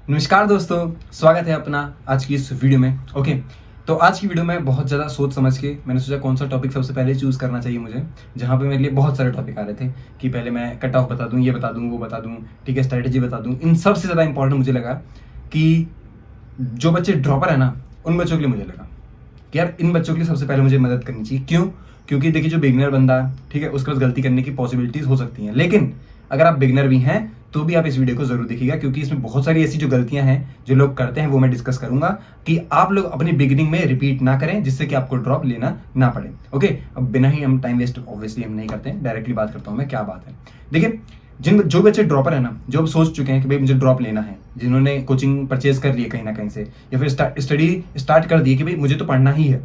नमस्कार दोस्तों, स्वागत है अपना आज की इस वीडियो में। ओके, तो आज की वीडियो में बहुत ज़्यादा सोच समझ के मैंने सोचा कौन सा टॉपिक सबसे पहले चूज़ करना चाहिए मुझे, जहाँ पे मेरे लिए बहुत सारे टॉपिक आ रहे थे कि पहले मैं कट ऑफ बता दूँ, ये बता दूँ, वो बता दूँ, ठीक है, स्ट्रैटेजी बता दूँ। इन सबसे ज़्यादा इंपॉर्टेंट मुझे लगा कि जो बच्चे ड्रॉपर है ना, उन बच्चों के लिए मुझे लगा कि यार इन बच्चों के लिए सबसे पहले मुझे मदद करनी चाहिए। क्यों? क्योंकि देखिए, जो बिगिनर बंदा है, ठीक है, उसके पास गलती करने की पॉसिबिलिटीज़ हो सकती हैं, लेकिन अगर आप बिगिनर भी हैं तो भी आप इस वीडियो को जरूर देखिएगा, क्योंकि इसमें बहुत सारी ऐसी जो गलतियां हैं जो लोग करते हैं वो मैं डिस्कस करूंगा कि आप लोग अपनी बिगिनिंग में रिपीट ना करें, जिससे कि आपको ड्रॉप लेना ना पड़े। ओके, अब बिना ही हम टाइम वेस्ट ऑब्वियसली हम नहीं करते हैं, डायरेक्टली बात करता हूं मैं क्या बात है। देखिए, जो बच्चे ड्रॉपर है ना, जो अब सोच चुके हैं कि भाई मुझे ड्रॉप लेना है, जिन्होंने कोचिंग परचेज कर ली है कहीं ना कहीं से, या फिर स्टडी स्टार्ट कर दी है कि भाई मुझे तो पढ़ना ही है,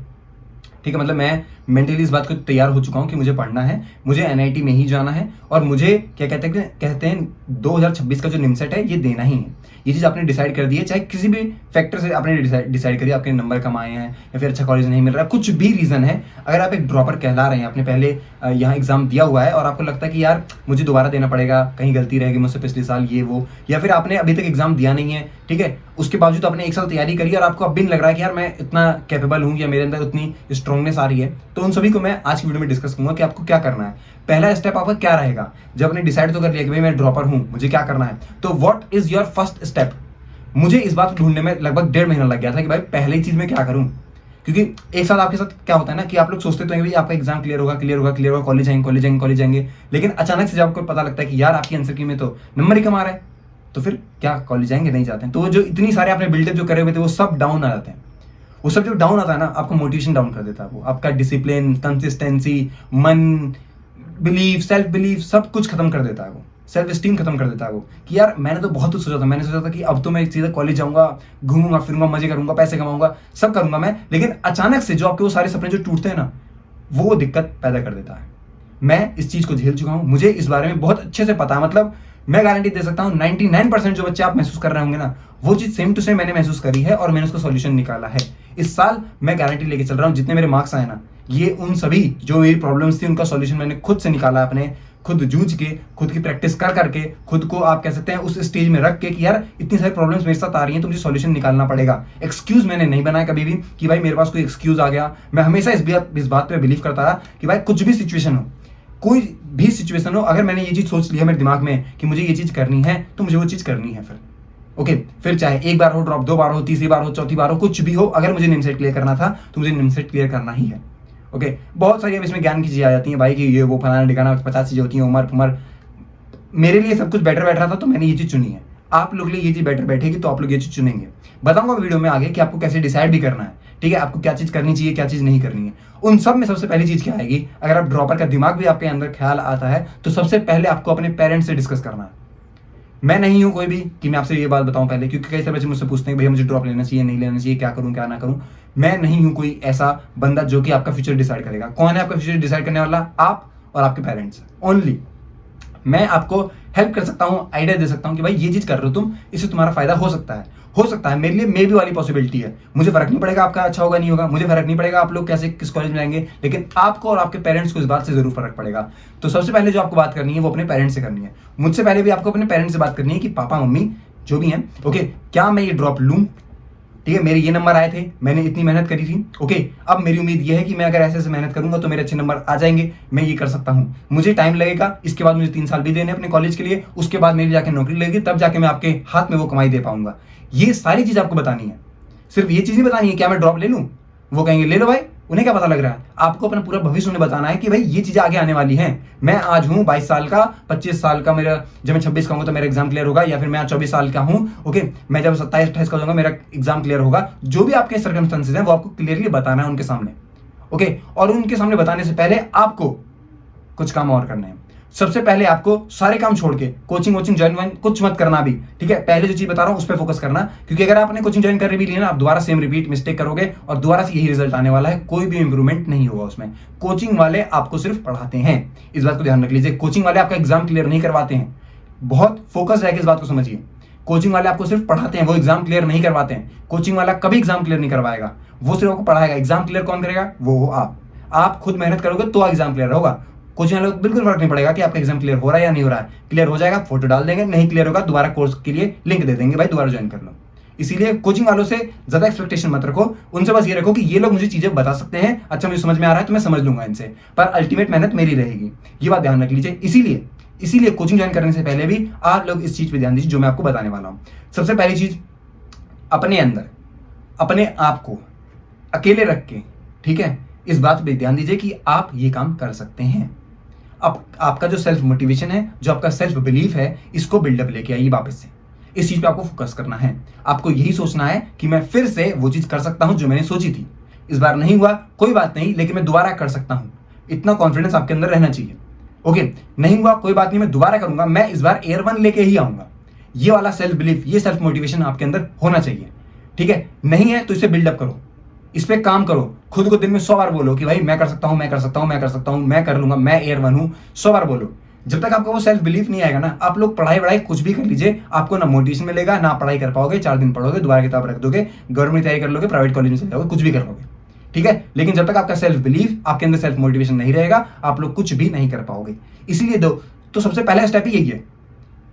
ठीक है, मतलब मैं मेंटली इस बात को तैयार हो चुका हूँ कि मुझे पढ़ना है, मुझे एनआईटी में ही जाना है, और मुझे क्या कहते हैं 2026 का जो निमसेट है ये देना ही है। ये चीज़ आपने डिसाइड कर दी है, चाहे किसी भी फैक्टर से आपने डिसाइड करिए, आपके नंबर कम आए हैं या फिर अच्छा कॉलेज नहीं मिल रहा, कुछ भी रीज़न है। अगर आप एक ड्रॉपर कहला रहे हैं, आपने पहले यहाँ एग्जाम दिया हुआ है और आपको लगता है कि यार मुझे दोबारा देना पड़ेगा, कहीं गलती रहेगी मुझसे पिछले साल, ये वो, या फिर आपने अभी तक एग्जाम दिया नहीं है, ठीक है, उसके बावजूद आपने एक साल तैयारी करी और आपको अब भी लग रहा है कि यार मैं इतना कैपेबल हूँ या मेरे अंदर उतनी स्ट्रांगनेस आ रही है, तो उन सभी को मैं आज की वीडियो में डिस्कस करूंगा कि आपको क्या करना है। पहला स्टेप आपका क्या रहेगा जब आपने डिसाइड तो कर लिया कि भाई मैं ड्रॉपर हूं, मुझे क्या करना है, तो what is your first step. मुझे इस बात को ढूंढने में लगभग 1.5 महीना लग गया था कि भाई पहली चीज मैं क्या करूं, क्योंकि एक साथ आपके साथ क्या होता है ना कि आप लोग सोचते तो हैं भाई आपका एग्जाम क्लियर होगा, कॉलेज जाएंगे, लेकिन अचानक से जब आपको पता लगता है कि यार आपकी आंसर की में तो नंबर ही कम आ रहा है, तो फिर क्या कॉलेज जाएंगे, नहीं जाते हैं, तो जो इतनी सारे आपने बिल्डअप जो करे हुए थे वो सब डाउन आ जाते हैं। वो सब जो डाउन आता है ना, आपका मोटिवेशन डाउन कर देता है, वो आपका डिसिप्लिन, कंसिस्टेंसी, मन, सेल्फ बिलीफ सब कुछ खत्म कर देता है, वो सेल्फ स्टीम खत्म कर देता है वो, कि यार मैंने तो बहुत कुछ सोचा था, मैंने सोचा था कि अब तो मैं सीधा कॉलेज जाऊंगा, घूमूंगा फिरूंगा, मजे करूंगा, पैसे कमाऊंगा, सब करूंगा मैं, लेकिन अचानक से जो आपके वो सारे सपने जो टूटते हैं ना, वो दिक्कत पैदा कर देता है। मैं इस चीज को झेल चुका हूं, मुझे इस बारे में बहुत अच्छे से पता है, मतलब मैं गारंटी दे सकता हूं 99% जो बच्चे आप महसूस कर रहे होंगे ना, वो चीज सेम टू सेम मैंने महसूस करी है और मैंने उसका सॉल्यूशन निकाला है। इस साल मैं गारंटी लेके चल रहा हूं, जितने मेरे मार्क्स आए ना, ये उन सभी जो मेरी प्रॉब्लम्स थी उनका सॉल्यूशन मैंने खुद से निकाला, अपने खुद जूझ के, खुद की प्रैक्टिस कर करके, खुद को आप कह सकते हैं उस स्टेज में रख के कि यार इतनी सारी प्रॉब्लम्स मेरे साथ आ रही हैं तो मुझे सॉल्यूशन निकालना पड़ेगा। एक्सक्यूज मैंने नहीं बनाया कभी भी कि भाई मेरे पास कोई एक्सक्यूज आ गया। मैं हमेशा इस बात पे बिलीव करता रहा कि भाई कुछ भी सिचुएशन हो, कोई भी सिचुएशन हो, अगर मैंने ये चीज सोच लिया मेरे दिमाग में कि मुझे ये चीज करनी है, तो मुझे वो चीज करनी है। फिर ओके, फिर चाहे एक बार हो ड्रॉप, 2 बार हो, तीसरी बार हो, चौथी बार हो, कुछ भी हो, अगर मुझे निमसेट क्लियर करना था तो मुझे निमसेट क्लियर करना ही है। ओके, बहुत सारी अब इसमें ज्ञान की चीजें आ जाती हैं भाई कि ये वो फलाना ठिकाना 50 चीजें होती हैं, उमर। मेरे लिए सब कुछ बेटर बैठ रहा था तो मैंने ये चीज चुनी है। आप लोग के लिए ये चीज बेटर बैठेगी तो आप लोग ये चीज चुनेंगे। बताऊंगा वीडियो में आगे कि आपको कैसे डिसाइड भी करना है, ठीक है, आपको क्या चीज करनी चाहिए, क्या चीज नहीं करनी है। उन सब में सबसे पहली चीज क्या आएगी, अगर आप ड्रॉपर का दिमाग भी आपके अंदर ख्याल आता है, तो सबसे पहले आपको अपने पेरेंट्स से डिस्कस करना है। मैं नहीं हूं कोई भी कि मैं आपसे ये बात बताऊं पहले, क्योंकि कई सारे बच्चे मुझसे पूछते हैं भैया मुझे ड्रॉप लेना चाहिए, नहीं लेना चाहिए, क्या करूं क्या ना करूं। मैं नहीं हूं कोई ऐसा बंदा जो कि आपका फ्यूचर डिसाइड करेगा। कौन है आपका फ्यूचर डिसाइड करने वाला? आप और आपके पेरेंट्स ओनली। मैं आपको हेल्प कर सकता हूं, आइडिया दे सकता हूं कि भाई ये चीज कर रहे हो तुम, इससे तुम्हारा फायदा हो सकता है, मेरे लिए मे भी वाली पॉसिबिलिटी है। मुझे फर्क नहीं पड़ेगा आपका अच्छा होगा नहीं होगा, मुझे फर्क नहीं पड़ेगा आप लोग कैसे किस कॉलेज में जाएंगे, लेकिन आपको और आपके पेरेंट्स को इस बात से जरूर फर्क पड़ेगा। तो सबसे पहले जो आपको बात करनी है वो अपने पेरेंट्स से करनी है। मुझसे पहले भी आपको अपने पेरेंट्स से बात करनी है कि पापा मम्मी जो भी हैं, ओके, क्या मैं ये ड्रॉप लूं, ठीक है, मेरे ये नंबर आए थे, मैंने इतनी मेहनत करी थी, ओके, अब मेरी उम्मीद ये है कि मैं अगर ऐसे ऐसे मेहनत करूंगा तो मेरे अच्छे नंबर आ जाएंगे, मैं ये कर सकता हूं, मुझे टाइम लगेगा, इसके बाद मुझे 3 साल भी देने अपने कॉलेज के लिए, उसके बाद मेरी जाके नौकरी लगेगी, तब जाके मैं आपके हाथ में वो कमाई दे पाऊंगा। ये सारी चीज आपको बतानी है। सिर्फ ये चीज नहीं बतानी है क्या मैं ड्रॉप ले लूं, वो कहेंगे ले लो भाई, उन्हें क्या पता लग रहा है। आपको अपना पूरा भविष्य उन्हें बताना है कि भाई ये चीजें आगे आने वाली हैं। मैं आज हूं 22 साल का, 25 साल का, मेरा जब मैं 26 का हूं तो मेरा एग्जाम क्लियर होगा, या फिर मैं आज 24 साल का हूं, ओके, मैं जब 27-28 का हो जाऊंगा मेरा एग्जाम क्लियर होगा। जो भी आपके सर्कमस्टेंसेस हैं वो आपको क्लियरली बताना है उनके सामने, ओके, और उनके सामने बताने से पहले आपको कुछ काम और करने हैं। सबसे पहले आपको सारे काम छोड़ के कोचिंग वोचिंग ज्वाइन कुछ मत करना भी, ठीक है, पहले जो चीज बता रहा हूं उस पर फोकस करना, क्योंकि अगर आपने कोचिंग ज्वाइन कर भी ली ना, आप दोबारा सेम रिपीट मिस्टेक करोगे और दोबारा से यही रिजल्ट आने वाला है, कोई भी इंप्रूवमेंट नहीं होगा उसमें। कोचिंग वाले आपको सिर्फ पढ़ाते हैं, इस बात को ध्यान रख लीजिए। कोचिंग वाले आपका एग्जाम क्लियर नहीं करवाते हैं, बहुत फोकस रह के इस बात को समझिए। कोचिंग वाले आपको सिर्फ पढ़ाते हैं, वो एग्जाम क्लियर नहीं करवाते हैं। कोचिंग वाला कभी एग्जाम क्लियर नहीं करवाएगा, वो सिर्फ आपको पढ़ाएगा। एग्जाम क्लियर कौन करेगा? वो आप खुद मेहनत करोगे तो एग्जाम क्लियर होगा। कोचिंग वालों को बिल्कुल फर्क नहीं पड़ेगा कि आपका एग्जाम क्लियर हो रहा है या नहीं हो रहा है। क्लियर हो जाएगा, फोटो डाल देंगे, नहीं क्लियर होगा दोबारा कोर्स के लिए लिंक दे देंगे, भाई दोबारा ज्वाइन कर लो। इसीलिए कोचिंग वालों से ज्यादा एक्सपेक्टेशन मत रखो, उनसे बस ये रखो कि ये लोग मुझे चीजें बता सकते हैं, अच्छा मुझे समझ में आ रहा है तो मैं समझ लूंगा इनसे, पर अल्टीमेट मेहनत मेरी रहेगी, ये बात ध्यान रख लीजिए। इसीलिए कोचिंग ज्वाइन करने से पहले भी आप लोग इस चीज पे ध्यान दीजिए जो मैं आपको बताने वाला हूं। सबसे पहली चीज, अपने अंदर अपने आप को अकेले रख के, ठीक है, इस बात पे ध्यान दीजिए कि आप ये काम कर सकते हैं। अब आपका जो सेल्फ मोटिवेशन है, जो आपका सेल्फ बिलीफ है, इसको बिल्डअप लेके आइए वापस से। इस चीज पे आपको फोकस करना है। आपको यही सोचना है कि मैं फिर से वो चीज कर सकता हूं जो मैंने सोची थी। इस बार नहीं हुआ कोई बात नहीं, लेकिन मैं दोबारा कर सकता हूं। इतना कॉन्फिडेंस आपके अंदर रहना चाहिए। ओके, नहीं हुआ कोई बात नहीं, मैं दोबारा करूंगा, मैं इस बार एयर 1 लेके ही आऊंगा। ये वाला सेल्फ बिलीफ, ये सेल्फ मोटिवेशन आपके अंदर होना चाहिए। ठीक है, नहीं है तो इसे बिल्डअप करो, इस पे काम करो। खुद को दिन में 100 बार बोलो कि भाई मैं कर सकता हूं, मैं कर सकता हूं, मैं कर सकता हूं, मैं कर लूंगा, मैं एयर 1 हूं। 100 बार बोलो। जब तक आपको वो सेल्फ बिलीफ नहीं आएगा ना, आप लोग पढ़ाई कुछ भी कर लीजिए, आपको ना मोटिवेशन मिलेगा, ना पढ़ाई कर पाओगे। 4 दिन पढ़ोगे, दोबारा किताब रख दोगे, गवर्नमेंट तैयारी कर लोगे, प्राइवेट कॉलेज में चले जाओगे, कुछ भी कर लोगे। ठीक है, लेकिन जब तक आपका सेल्फ बिलीफ, आपके अंदर सेल्फ मोटिवेशन नहीं रहेगा, आप लोग कुछ भी नहीं कर पाओगे। इसीलिए तो सबसे पहला स्टेप ही यही है।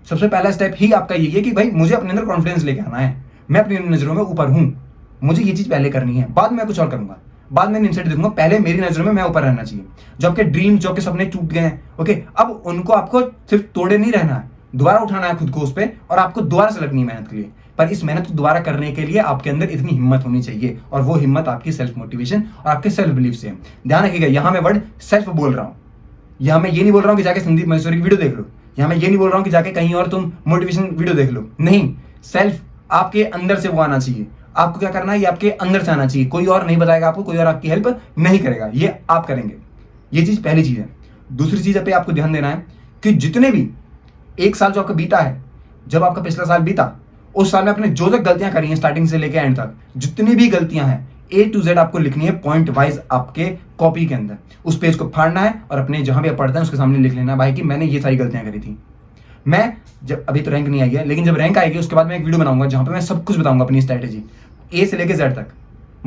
सबसे पहला स्टेप ही आपका यही है कि भाई मुझे अपने अंदर कॉन्फिडेंस लेके आना है, मैं अपनी नजरों में ऊपर हूं, मुझे ये चीज पहले करनी है, बाद में मैं कुछ और करूंगा, बाद में इंसाइट देखूंगा, पहले मेरी नजरों में मैं ऊपर रहना चाहिए। जो आपके ड्रीम, जो आपके सपने टूट गए हैं, ओके, अब उनको आपको सिर्फ तोड़े नहीं रहना है, दोबारा उठाना है खुद को उस पर, और आपको दोबारा से लगनी है मेहनत के लिए। पर इस मेहनत को दोबारा करने के लिए आपके अंदर इतनी हिम्मत होनी चाहिए, और वो हिम्मत आपकी सेल्फ मोटिवेशन और आपके सेल्फ बिलीफ से है। ध्यान रखिएगा, यहां मैं वर्ड सेल्फ बोल रहा हूं, यहां मैं ये नहीं बोल रहा हूं कि जाके संदीप महेश्वरी की वीडियो देख लो, यहां मैं ये नहीं बोल रहा हूं कि जाके कहीं और तुम मोटिवेशन वीडियो देख लो। नहीं, सेल्फ आपके अंदर से वो आना चाहिए। आपको क्या करना है, ये आपके अंदर से आना चाहिए। कोई और नहीं बताएगा आपको, कोई और आपकी हेल्प नहीं करेगा, ये आप करेंगे। ये चीज पहली चीज है। दूसरी चीज पे आपको ध्यान देना है कि जितने भी एक साल जो आपका बीता है, जब आपका पिछला साल बीता, उस साल में आपने जो जो गलतियां करी हैं स्टार्टिंग से लेकर एंड तक, जितनी भी गलतियां हैं A to Z आपको लिखनी है पॉइंट वाइज आपके कॉपी के अंदर। उस पेज को फाड़ना है और अपने जहां भी आप पढ़ते हैं उसके सामने लिख लेना है भाई कि मैंने ये सारी गलतियां करी थी। मैं जब, अभी तो रैंक नहीं आई है, लेकिन जब रैंक आएगी उसके बाद मैं एक वीडियो बनाऊंगा जहां पे मैं सब कुछ बताऊंगा, अपनी स्ट्रैटेजी A से लेकर Z तक,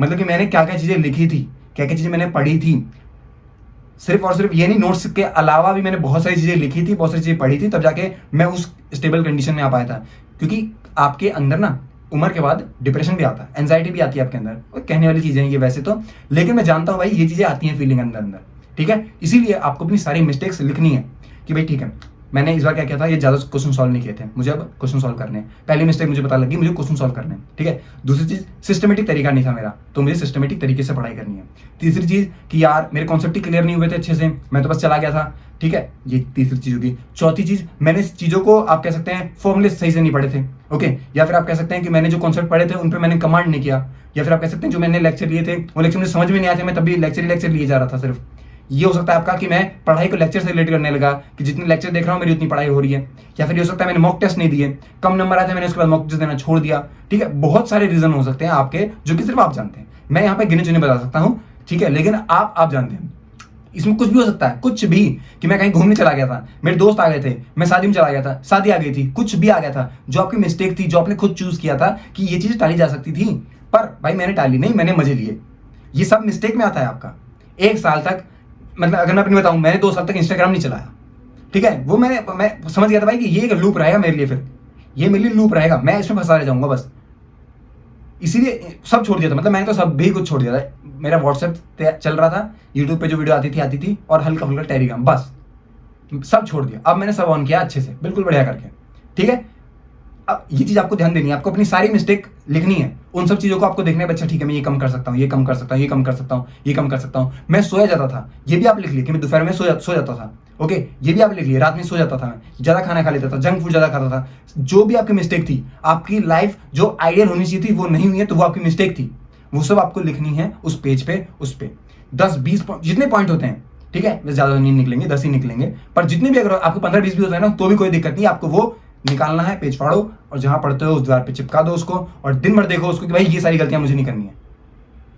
मतलब कि मैंने क्या क्या चीजें लिखी थी, क्या क्या चीजें मैंने पढ़ी थी। सिर्फ और सिर्फ ये नहीं, नोट्स के अलावा भी मैंने बहुत सारी चीजें लिखी थी, बहुत सारी चीजें पढ़ी थी, तब जाके मैं उस स्टेबल कंडीशन में आ पाया था। क्योंकि आपके अंदर ना उम्र के बाद डिप्रेशन भी आता है, एंजाइटी भी आती है आपके अंदर, और कहने वाली चीजें हैं ये वैसे तो, लेकिन मैं जानता हूं भाई ये चीजें आती हैं फीलिंग अंदर अंदर। ठीक है, इसीलिए आपको अपनी सारी मिस्टेक्स लिखनी है कि भाई ठीक है, मैंने इस बार क्या किया था, ये ज्यादा क्वेश्चन सॉल्व नहीं किए थे, मुझे अब क्वेश्चन सॉल्व करने हैं। पहली मिस्टेक मुझे पता लगी, मुझे क्वेश्चन सॉल्व करने हैं। ठीक है, दूसरी चीज, सिस्टमेटिक तरीका नहीं था मेरा, तो मुझे सिस्टमेटिक तरीके से पढ़ाई करनी है। तीसरी चीज कि यार मेरे कॉन्सेप्ट ही क्लियर नहीं हुए थे अच्छे से, मैं तो बस चला गया था। ठीक है, ये तीसरी चीज होगी। चौथी चीज, मैंने इस चीजों को आप कह सकते हैं फॉर्मुले सही से नहीं पढ़े थे। ओके, या फिर आप कह सकते हैं कि मैंने जो कॉन्सेप्ट पढ़े थे उन पर मैंने कमांड नहीं किया, या फिर आप कह सकते हैं जो मैंने लेक्चर लिए थे वो लेक्चर मुझे समझ में नहीं आए थे, मैं तभी लेक्चर लिए जा रहा था सिर्फ। ये हो सकता है आपका कि मैं पढ़ाई को लेक्चर से रिलेट करने लगा, कि जितने लेक्चर देख रहा हूँ मेरी उतनी पढ़ाई हो रही है। या फिर ये हो सकता है मैंने मॉक टेस्ट नहीं दिए, कम नंबर आए थे, मैंने उसके बाद मॉक टेस्ट देना छोड़ दिया। ठीक है, बहुत सारे रीजन हो सकते हैं आपके, जो कि सिर्फ आप जानते हैं। मैं यहाँ पे गिने चुने बता सकता हूँ, ठीक है, लेकिन आप जानते हैं। इसमें कुछ भी हो सकता है, कुछ भी, कि मैं कहीं घूमने चला गया था, मेरे दोस्त आ गए थे, मैं शादी में चला गया था, शादी आ गई थी, कुछ भी आ गया था, जो आपकी मिस्टेक थी, जो आपने खुद चूज किया था कि ये चीज टाली जा सकती थी, पर भाई मैंने टाली नहीं, मैंने मजे लिए। ये सब मिस्टेक में आता है आपका। एक साल तक, मतलब अगर मैं अपनी बताऊं, मैंने 2 साल तक इंस्टाग्राम नहीं चलाया। ठीक है, वो मैं समझ गया था भाई कि ये एक लूप रहेगा मेरे लिए, फिर ये मेरे लिए लूप रहेगा, मैं इसमें फंसा रह जाऊंगा बस। इसीलिए सब छोड़ दिया था, मतलब मैंने तो सब भी कुछ छोड़ दिया था। मेरा व्हाट्सएप चल रहा था, यूट्यूब पे जो वीडियो आती थी, और हल्का फुल्का टेलीग्राम, बस सब छोड़ दिया। अब मैंने सब ऑन किया अच्छे से, बिल्कुल बढ़िया करके। ठीक है, अब ये चीज आपको ध्यान देनी है, आपको अपनी सारी मिस्टेक लिखनी है, उन सब चीजों को आपको देखना है। अच्छा ठीक है, मैं ये कम कर सकता हूँ, ये कम कर सकता हूँ, ये कम कर सकता हूँ, ये कम कर सकता हूँ। मैं सोया जाता था, ये भी आप लिख लिए कि मैं दोपहर में सो जाता था। ओके, ये भी आप लिख लिए, रात में सो जाता था, मैं ज्यादा खाना खा लेता था, जंक फूड ज्यादा खाता था। जो भी आपकी मिस्टेक थी, आपकी लाइफ जो आइडियल होनी चाहिए थी वो नहीं हुई है, तो वो आपकी मिस्टेक थी। वो सब आपको लिखनी है उस पेज पे, उस पे 10-20 जितने पॉइंट होते हैं। ठीक है, वैसे ज्यादा नहीं निकलेंगे, 10 ही निकलेंगे, पर जितने भी, अगर आपको 15-20 भी होता है ना, तो भी कोई दिक्कत नहीं, आपको वो निकालना है। पेज फाड़ो और जहां पढ़ते हो उस दीवार पे चिपका दो उसको, और दिन भर देखो उसको कि भाई ये सारी गलतियां मुझे नहीं करनी है।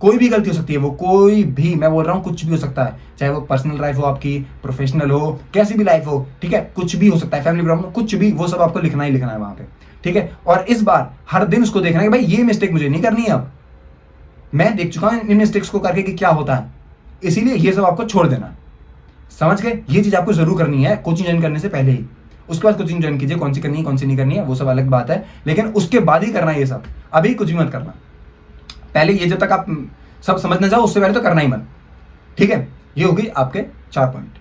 कोई भी गलती हो सकती है, वो कोई भी, मैं बोल रहा हूं कुछ भी हो सकता है, चाहे वो पर्सनल लाइफ हो आपकी, प्रोफेशनल हो, कैसी भी लाइफ हो। ठीक है, कुछ भी हो सकता है, फैमिली प्रॉब्लम, कुछ भी, वो सब आपको लिखना ही लिखना है वहां पे। ठीक है, और इस बार हर दिन उसको देखना है कि भाई ये मिस्टेक मुझे नहीं करनी है। अब मैं देख चुका हूं इन मिस्टेक्स को करके कि क्या होता है, इसीलिए ये सब आपको छोड़ देना। समझ गए? ये चीज आपको जरूर करनी है कोचिंग ज्वाइन करने से पहले ही। उसके बाद कोचिंग ज्वाइन कीजिए, कौन सी करनी है कौन सी नहीं करनी है वो सब अलग बात है, लेकिन उसके बाद ही करना ये सब, अभी कुछ भी मत करना। पहले ये जब तक आप सब समझ ना जाओ उससे पहले तो करना ही मत, ठीक है? ये होगी आपके 4 पॉइंट।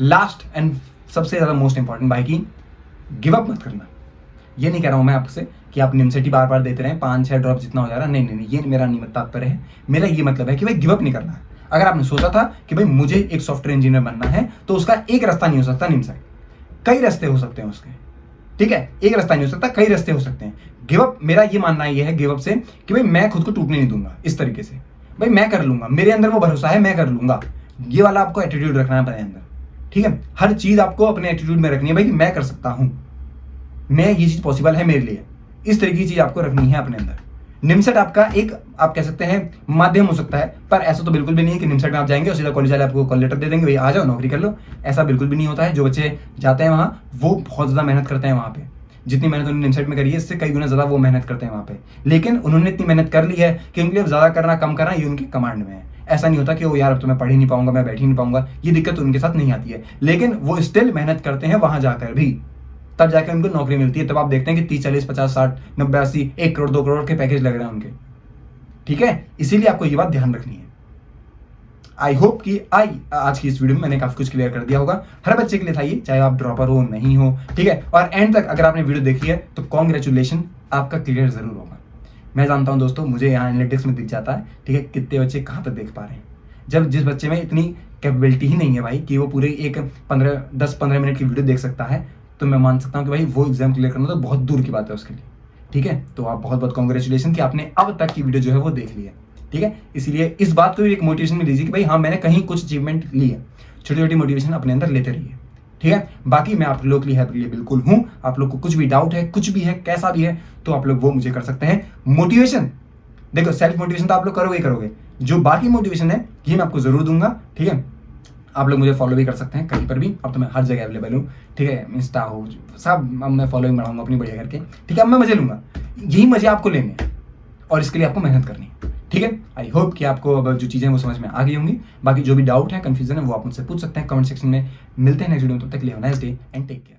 लास्ट एंड सबसे ज्यादा मोस्ट इंपॉर्टेंट भाई की, गिव अप मत करना। ये नहीं कह रहा हूं मैं आपसे कि आप निमसेटी बार बार देते रहें, 5-6 ड्रॉप जितना हो जा रहा है, नहीं नहीं नहीं, ये मेरा नहीं तात्पर्य है। मेरा ये मतलब है कि भाई गिव अप नहीं करना है। अगर आपने सोचा था कि भाई मुझे एक सॉफ्टवेयर इंजीनियर बनना है, तो उसका एक रास्ता नहीं हो सकता निमसेट, कई रास्ते हो सकते हैं उसके, ठीक है? एक रास्ता नहीं हो सकता, कई रास्ते हो सकते हैं। गिव अप, मेरा ये मानना ये है गिव अप से कि भाई मैं खुद को टूटने नहीं दूंगा इस तरीके से, भाई मैं कर लूंगा, मेरे अंदर वो भरोसा है, मैं कर लूंगा। ये वाला आपको एटीट्यूड रखना है अपने अंदर, ठीक है? हर चीज आपको अपने एटीट्यूड में रखनी है, भाई मैं कर सकता हूं, मैं ये चीज पॉसिबल है मेरे लिए, इस तरह की चीज आपको रखनी है अपने अंदर। निमसेट आपका एक, आप कह सकते हैं, माध्यम हो सकता है, पर ऐसा तो बिल्कुल भी नहीं है कि निमसेट में आप जाएंगे और सीधा कॉलेज वाले आपको कॉल लेटर दे देंगे, भाई आ जाओ नौकरी कर लो। ऐसा बिल्कुल भी नहीं होता है। जो बच्चे जाते हैं वहां, वो बहुत ज्यादा मेहनत करते हैं वहां पे। जितनी मेहनत उन्होंने निमसेट में करी है, इससे कई गुना ज्यादा वो मेहनत करते हैं वहां पे। लेकिन उन्होंने इतनी मेहनत कर ली है कि उनके लिए ज्यादा करना कम करना ये उनके कमांड में है। ऐसा नहीं होता कि वो यार अब तो मैं पढ़ ही नहीं पाऊंगा, मैं बैठ ही नहीं पाऊंगा, ये दिक्कत उनके साथ नहीं आती है। लेकिन वो स्टिल मेहनत करते हैं वहां जाकर भी, तब जाके उनको नौकरी मिलती है। तब आप देखते हैं कि 30-40-50-60-90-80 1 करोड़ 2 करोड़ के पैकेज लग रहे हैं उनके, ठीक है? इसीलिए आपको ये बात ध्यान रखनी है। आई होप कि आज की इस वीडियो में मैंने काफी कुछ क्लियर कर दिया होगा। हर बच्चे के लिए था ये, चाहे आप ड्रॉपर हो नहीं हो, ठीक है? और एंड तक अगर आपने वीडियो देखी है तो कॉन्ग्रेचुलेशन, आपका क्लियर जरूर होगा। मैं जानता हूं दोस्तों, मुझे यहाँ एनालिटिक्स में दिख जाता है, ठीक है, कितने बच्चे कहाँ तक देख पा रहे हैं। जब जिस बच्चे में इतनी कैपेबिलिटी ही नहीं है भाई कि वो पूरे एक 10-15 मिनट की वीडियो देख सकता है, तो मैं मान सकता हूँ कि भाई वो एग्जाम क्लियर करना तो बहुत दूर की बात है उसके लिए, ठीक है? तो आप बहुत बहुत कॉन्ग्रेचुलेशन कि आपने अब तक की वीडियो जो है वो देख ली है, ठीक है? इसीलिए इस बात को भी एक मोटिवेशन में लीजिए कि भाई हाँ, मैंने कहीं कुछ अचीवमेंट ली है। छोटी छोटी मोटिवेशन अपने अंदर लेते रहिए, ठीक है? बाकी मैं आप लोग के लिए हेल्प के लिए बिल्कुल हूँ। आप लोग को कुछ भी डाउट है, कुछ भी है, कैसा भी है, तो आप लोग वो मुझे कर सकते हैं। मोटिवेशन देखो, सेल्फ मोटिवेशन तो आप लोग करोगे ही करोगे, जो बाकी मोटिवेशन है ये मैं आपको जरूर दूंगा, ठीक है? आप लोग मुझे फॉलो भी कर सकते हैं कहीं पर भी, अब तो मैं हर जगह अवेलेबल हूँ, ठीक है? इंस्टा हो सब, अब मैं फॉलोइंग बढ़ाऊंगा अपनी बढ़िया करके, ठीक है? अब मैं मजे लूंगा, यही मजे आपको लेने हैं और इसके लिए आपको मेहनत करनी है, ठीक है? आई होप कि आपको अब जो चीजें वो समझ में आ गई होंगी। बाकी जो भी डाउट है, कंफ्यूजन है, वो आप मुझसे पूछ सकते हैं कमेंट सेक्शन में। मिलते हैं नेक्स्ट वीडियो में, तब तक के लिए have a nice day and take care.